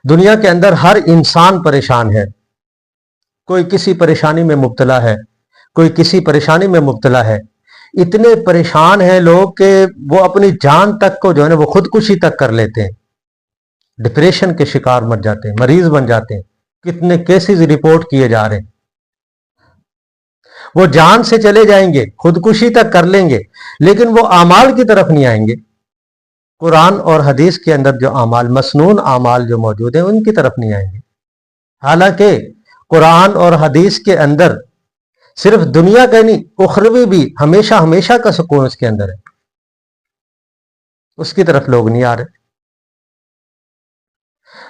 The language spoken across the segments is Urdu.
دنیا کے اندر ہر انسان پریشان ہے، کوئی کسی پریشانی میں مبتلا ہے، کوئی کسی پریشانی میں مبتلا ہے۔ اتنے پریشان ہیں لوگ کہ وہ اپنی جان تک کو جو ہے نا وہ خودکشی تک کر لیتے ہیں، ڈپریشن کے شکار مر جاتے ہیں، مریض بن جاتے ہیں۔ کتنے کیسز رپورٹ کیے جا رہے ہیں۔ وہ جان سے چلے جائیں گے، خودکشی تک کر لیں گے، لیکن وہ اعمال کی طرف نہیں آئیں گے۔ قرآن اور حدیث کے اندر جو اعمال، مسنون اعمال جو موجود ہیں، ان کی طرف نہیں آئیں گے۔ حالانکہ قرآن اور حدیث کے اندر صرف دنیا کا نہیں، اخروی بھی ہمیشہ ہمیشہ کا سکون اس کے اندر ہے، اس کی طرف لوگ نہیں آ رہے۔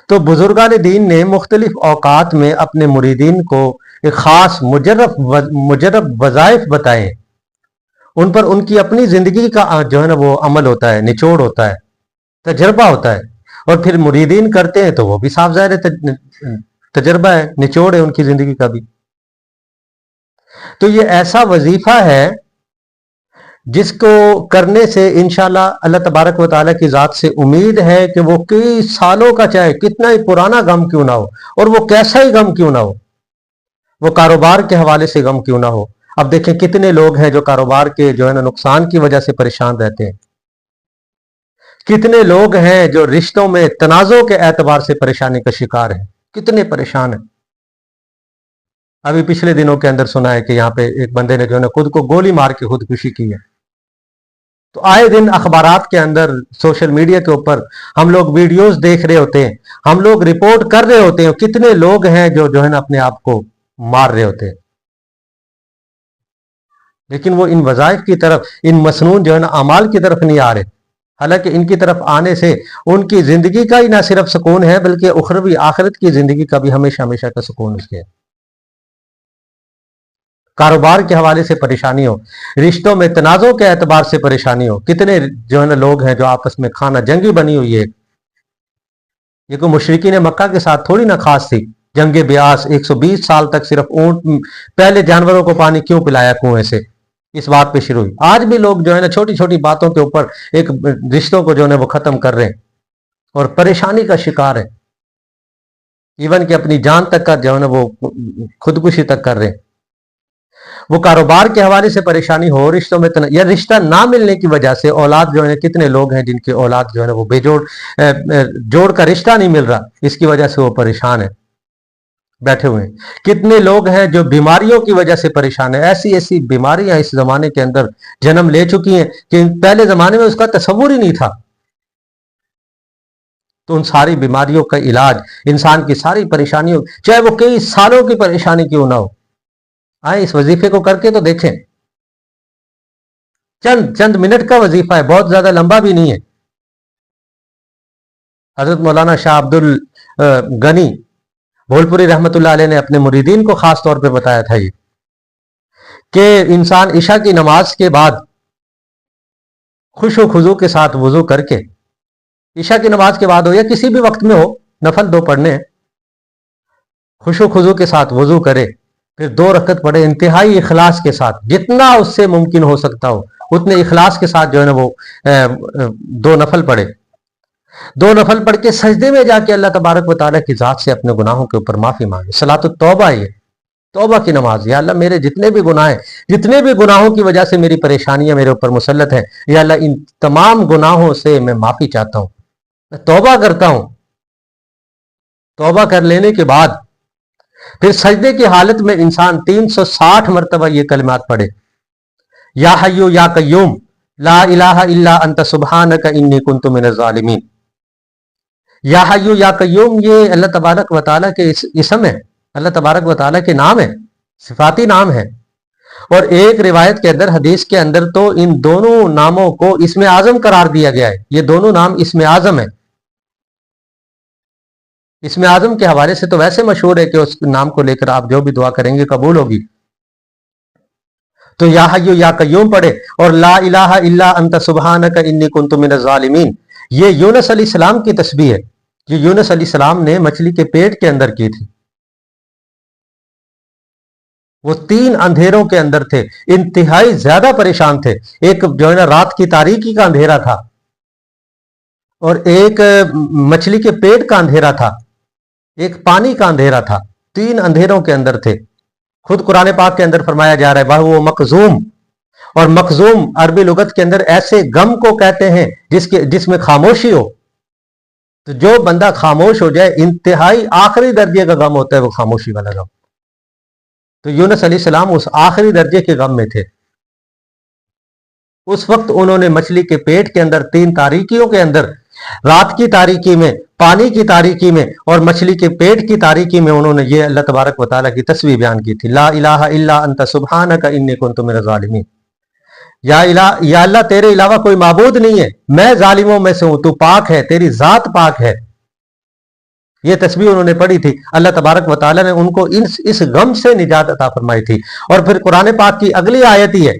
تو بزرگان دین نے مختلف اوقات میں اپنے مریدین کو ایک خاص مجرب وظائف بتائے، ان پر ان کی اپنی زندگی کا جو ہے نا وہ عمل ہوتا ہے، نچوڑ ہوتا ہے، تجربہ ہوتا ہے، اور پھر مریدین کرتے ہیں تو وہ بھی صاف ظاہر ہے تجربہ ہے، نچوڑ ہے ان کی زندگی کا بھی۔ تو یہ ایسا وظیفہ ہے جس کو کرنے سے انشاءاللہ اللہ تبارک و تعالیٰ کی ذات سے امید ہے کہ وہ کئی سالوں کا، چاہے کتنا ہی پرانا غم کیوں نہ ہو، اور وہ کیسا ہی غم کیوں نہ ہو، وہ کاروبار کے حوالے سے غم کیوں نہ ہو۔ اب دیکھیں کتنے لوگ ہیں جو کاروبار کے جو ہے نا نقصان کی وجہ سے پریشان رہتے ہیں، کتنے لوگ ہیں جو رشتوں میں تنازع کے اعتبار سے پریشانی کا شکار ہیں، کتنے پریشان ہیں۔ ابھی پچھلے دنوں کے اندر سنا ہے کہ یہاں پہ ایک بندے نے جو ہے نا خود کو گولی مار کے خودکشی کی ہے۔ تو آئے دن اخبارات کے اندر، سوشل میڈیا کے اوپر ہم لوگ ویڈیوز دیکھ رہے ہوتے ہیں، ہم لوگ رپورٹ کر رہے ہوتے ہیں، کتنے لوگ ہیں جو ہے نا اپنے آپ کو مار رہے ہوتے ہیں، لیکن وہ ان وظائف کی طرف، ان مسنون جو ہے نا اعمال کی طرف نہیں آ رہے۔ حالانکہ ان کی طرف آنے سے ان کی زندگی کا ہی نہ صرف سکون ہے، بلکہ اخروی آخرت کی زندگی کا بھی ہمیشہ ہمیشہ کا سکون اس کے ہے۔ کاروبار کے حوالے سے پریشانی ہو، رشتوں میں تنازع کے اعتبار سے پریشانی ہو، کتنے جو ہے نا لوگ ہیں جو آپس میں خانہ جنگی بنی ہوئی ہے۔ یہ کوئی مشرکین مکہ کے ساتھ تھوڑی نہ خاص تھی، جنگ بیاس 120 سال تک صرف اونٹ، پہلے جانوروں کو پانی کیوں پلایا کنویں سے، اس بات پہ شروع ہوئی۔ آج بھی لوگ جو ہے نا چھوٹی چھوٹی باتوں کے اوپر ایک رشتوں کو جو ہے نا وہ ختم کر رہے ہیں اور پریشانی کا شکار ہے، ایون کہ اپنی جان تک کا جو ہے نا وہ خودکشی تک کر رہے ہیں۔ وہ کاروبار کے حوالے سے پریشانی ہو، رشتوں میں یا رشتہ نہ ملنے کی وجہ سے، اولاد جو ہے کتنے لوگ ہیں جن کی اولاد جو ہے نا وہ بے جوڑ کا رشتہ نہیں مل رہا، اس کی وجہ سے وہ پریشان ہیں، بیٹھے ہوئے ہیں۔ کتنے لوگ ہیں جو بیماریوں کی وجہ سے پریشان ہیں، ایسی ایسی بیماریاں اس زمانے کے اندر جنم لے چکی ہیں کہ پہلے زمانے میں اس کا تصور ہی نہیں تھا۔ تو ان ساری بیماریوں کا علاج، انسان کی ساری پریشانیوں، چاہے وہ کئی سالوں کی پریشانی کیوں نہ ہو، آئے اس وظیفے کو کر کے تو دیکھیں۔ چند منٹ کا وظیفہ ہے، بہت زیادہ لمبا بھی نہیں ہے۔ حضرت مولانا شاہ عبد الغنی بھولپوری رحمۃ اللہ علیہ نے اپنے مریدین کو خاص طور پہ بتایا تھا یہ کہ انسان عشاء کی نماز کے بعد خوش و خضوع کے ساتھ وضو کر کے، عشاء کی نماز کے بعد ہو یا کسی بھی وقت میں ہو، نفل 2 پڑھنے ہیں، خوش و خضوع کے ساتھ وضو کرے، پھر 2 رکعت پڑھے انتہائی اخلاص کے ساتھ، جتنا اس سے ممکن ہو سکتا ہو اتنے اخلاص کے ساتھ جو ہے نا وہ 2 نفل پڑھے۔ 2 نفل پڑھ کے سجدے میں جا کے اللہ تبارک و تعالیٰ کی ذات سے اپنے گناہوں کے اوپر معافی مانگے۔ صلاۃ التوبہ، یہ توبہ کی نماز۔ یا اللہ میرے جتنے بھی گناہ ہیں، جتنے بھی گناہوں کی وجہ سے میری پریشانیاں میرے اوپر مسلط ہیں، یا اللہ ان تمام گناہوں سے میں معافی چاہتا ہوں، میں توبہ کرتا ہوں۔ توبہ کر لینے کے بعد پھر سجدے کی حالت میں انسان 360 مرتبہ یہ کلمات پڑھے، یا حیو یا قیوم لا الہ الا انت سبحانک انی کنت من الظالمین۔ یا حیو یا قیوم یہ اللہ تبارک و تعالیٰ کے اسم ہے، اللہ تبارک و تعالیٰ کے نام ہے، صفاتی نام ہے۔ اور ایک روایت کے اندر، حدیث کے اندر تو ان دونوں ناموں کو اسم اعظم قرار دیا گیا ہے، یہ دونوں نام اسم اعظم ہے۔ اسم اعظم کے حوالے سے تو ویسے مشہور ہے کہ اس نام کو لے کر آپ جو بھی دعا کریں گے قبول ہوگی۔ تو یا حیو یا قیوم پڑھے، اور لا الہ الا انت سبحانک انی کنت من الظالمین، یہ یونس علیہ السلام کی تسبیح ہے، یہ یونس علیہ السلام نے مچھلی کے پیٹ کے اندر کی تھی۔ وہ 3 اندھیروں کے اندر تھے، انتہائی زیادہ پریشان تھے۔ ایک جو ہے نا رات کی تاریکی کا اندھیرا تھا، اور ایک مچھلی کے پیٹ کا اندھیرا تھا۔ ایک پانی کا اندھیرا تھا، 3 اندھیروں کے اندر تھے. خود قرآن پاک کے اندر فرمایا جا رہا ہے وہ مخزوم، اور مخزوم عربی لغت کے اندر ایسے غم کو کہتے ہیں جس میں خاموشی ہو. تو جو بندہ خاموش ہو جائے، انتہائی آخری درجے کا غم ہوتا ہے وہ خاموشی والا غم. تو یونس علیہ السلام اس آخری درجے کے غم میں تھے. اس وقت انہوں نے مچھلی کے پیٹ کے اندر 3 تاریکیوں کے اندر، رات کی تاریکی میں، پانی کی تاریکی میں اور مچھلی کے پیٹ کی تاریکی میں انہوں نے یہ اللہ تبارک و تعالیٰ کی تسبیح بیان کی تھی. لا الہ الا انت سبحانک انی کنت من الظالمین. یا اللہ تیرے علاوہ کوئی معبود نہیں ہے، میں ظالموں میں سے ہوں، تو پاک ہے، تیری ذات پاک ہے. یہ تسبیح انہوں نے پڑھی تھی. اللہ تبارک و تعالیٰ نے ان کو اس غم سے نجات عطا فرمائی تھی. اور پھر قرآن پاک کی اگلی آیت ہی ہے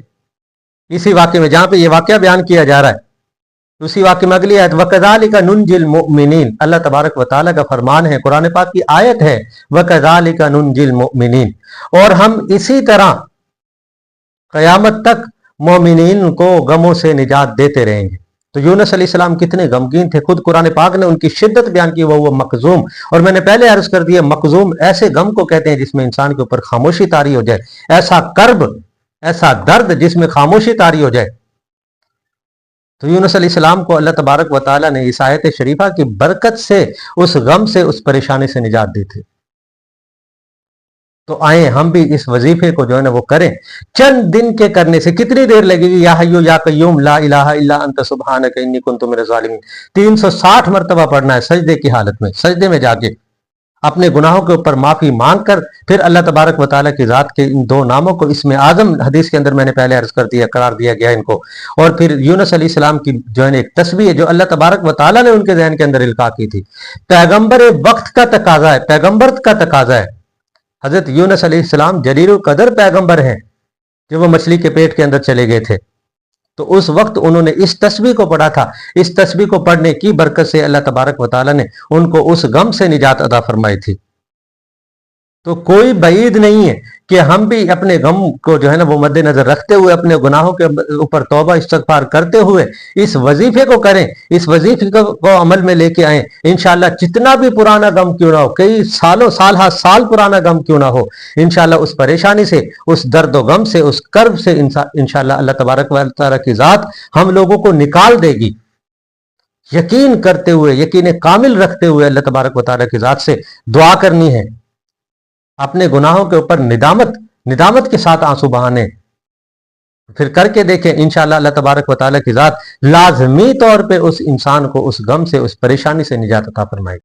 اسی واقعے میں، جہاں پہ یہ واقعہ بیان کیا جا رہا ہے، اسی واقعے میں اگلی آیت وَكَذَلِكَ نُنْجِ الْمُؤْمِنِينَ. اللہ تبارک و تعالیٰ کا فرمان ہے، قرآن پاک کی آیت ہے وَكَذَلِكَ نُنْجِ الْمُؤْمِنِينَ. اور ہم اسی طرح قیامت تک مومنین کو غموں سے نجات دیتے رہیں گے. تو یونس علیہ السلام کتنے غمگین تھے، خود قرآن پاک نے ان کی شدت بیان کی، وہ مخزوم. اور میں نے پہلے عرض کر دیا، مخزوم ایسے غم کو کہتے ہیں جس میں انسان کے اوپر خاموشی طاری ہو جائے، ایسا کرب، ایسا درد جس میں خاموشی طاری ہو جائے. تو یونس علیہ السلام کو اللہ تبارک و تعالیٰ نے اس آیت شریفہ کی برکت سے اس غم سے، اس پریشانی سے نجات دی تھی. تو آئیں ہم بھی اس وظیفے کو جو ہے نا وہ کریں. چند دن کے کرنے سے کتنی دیر لگے گی؟ یا حیو یا قیوم لا الہ الا انت سبحانک انی کنت من الظالمین 360 مرتبہ پڑھنا ہے سجدے کی حالت میں، سجدے میں جا کے اپنے گناہوں کے اوپر معافی مانگ کر پھر اللہ تبارک و تعالیٰ کی ذات کے ان 2 ناموں کو اسم اعظم حدیث کے اندر میں نے پہلے عرض کر دیا، قرار دیا گیا ان کو. اور پھر یونس علیہ السلام کی جو ہے ایک تسبیح ہے جو اللہ تبارک و تعالیٰ نے ان کے ذہن کے اندر القاء کی تھی. پیغمبر وقت کا تقاضا ہے، پیغمبر کا تقاضا ہے. حضرت یونس علیہ السلام جلیل القدر پیغمبر ہیں جو وہ مچھلی کے پیٹ کے اندر چلے گئے تھے. تو اس وقت انہوں نے اس تسبیح کو پڑھا تھا. اس تسبیح کو پڑھنے کی برکت سے اللہ تبارک و تعالیٰ نے ان کو اس غم سے نجات عطا فرمائی تھی. تو کوئی بعید نہیں ہے کہ ہم بھی اپنے غم کو جو ہے نا وہ مد نظر رکھتے ہوئے، اپنے گناہوں کے اوپر توبہ استغفار کرتے ہوئے اس وظیفے کو کریں، اس وظیفے کو عمل میں لے کے آئیں. انشاءاللہ جتنا بھی پرانا غم کیوں نہ ہو، کئی سالوں سال پرانا غم کیوں نہ ہو، انشاءاللہ اس پریشانی سے، اس درد و غم سے، اس کرب سے انشاءاللہ اللہ تبارک و تعالیٰ کی ذات ہم لوگوں کو نکال دے گی. یقین کرتے ہوئے، یقین کامل رکھتے ہوئے اللہ تبارک و تعالیٰ کی ذات سے دعا کرنی ہے. اپنے گناہوں کے اوپر ندامت کے ساتھ آنسو بہانے، پھر کر کے دیکھیں انشاءاللہ اللہ تبارک و تعالیٰ کی ذات لازمی طور پہ اس انسان کو اس غم سے، اس پریشانی سے نجات عطا فرمائے.